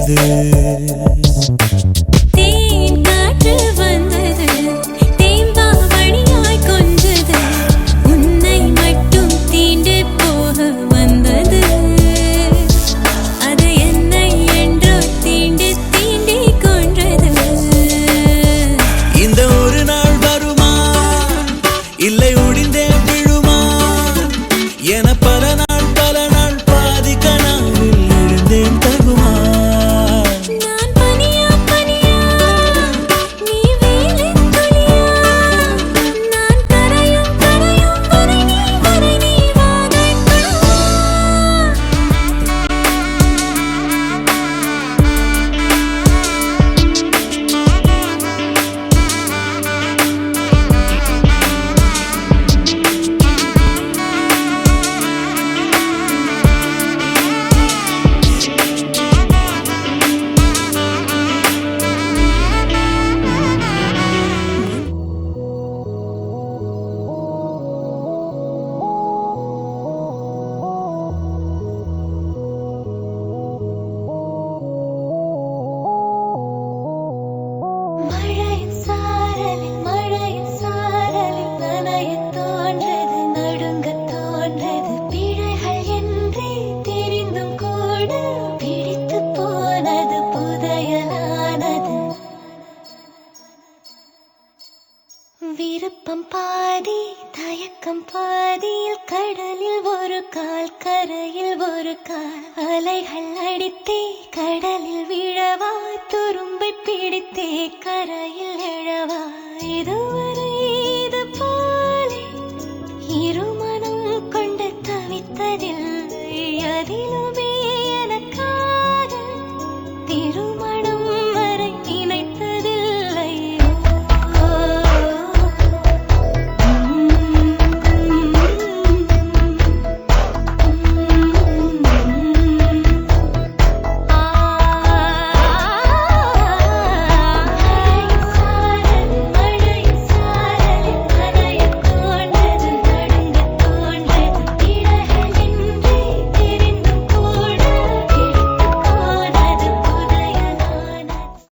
வந்தது இல்லை ஒடிந்தே விழுமா என பல நாள் பாதி கனவில் எழுந்தேன் தகுமா நான் பனியா நீ வேலின் துளியா நான் கரையும் வரை நீ வாகை விருப்பம் பாதி தயக்கம் பாதியில் கடலில் ஒரு கால் கரையில் ஒரு கால் அலைகள் அடித்தே கடலில் விழவா துரும்பை பிடித்தே கரையில் எழவா இதுவரை இது போலே இருமனம் கொண்டு தவித்ததில்லை அதிலும்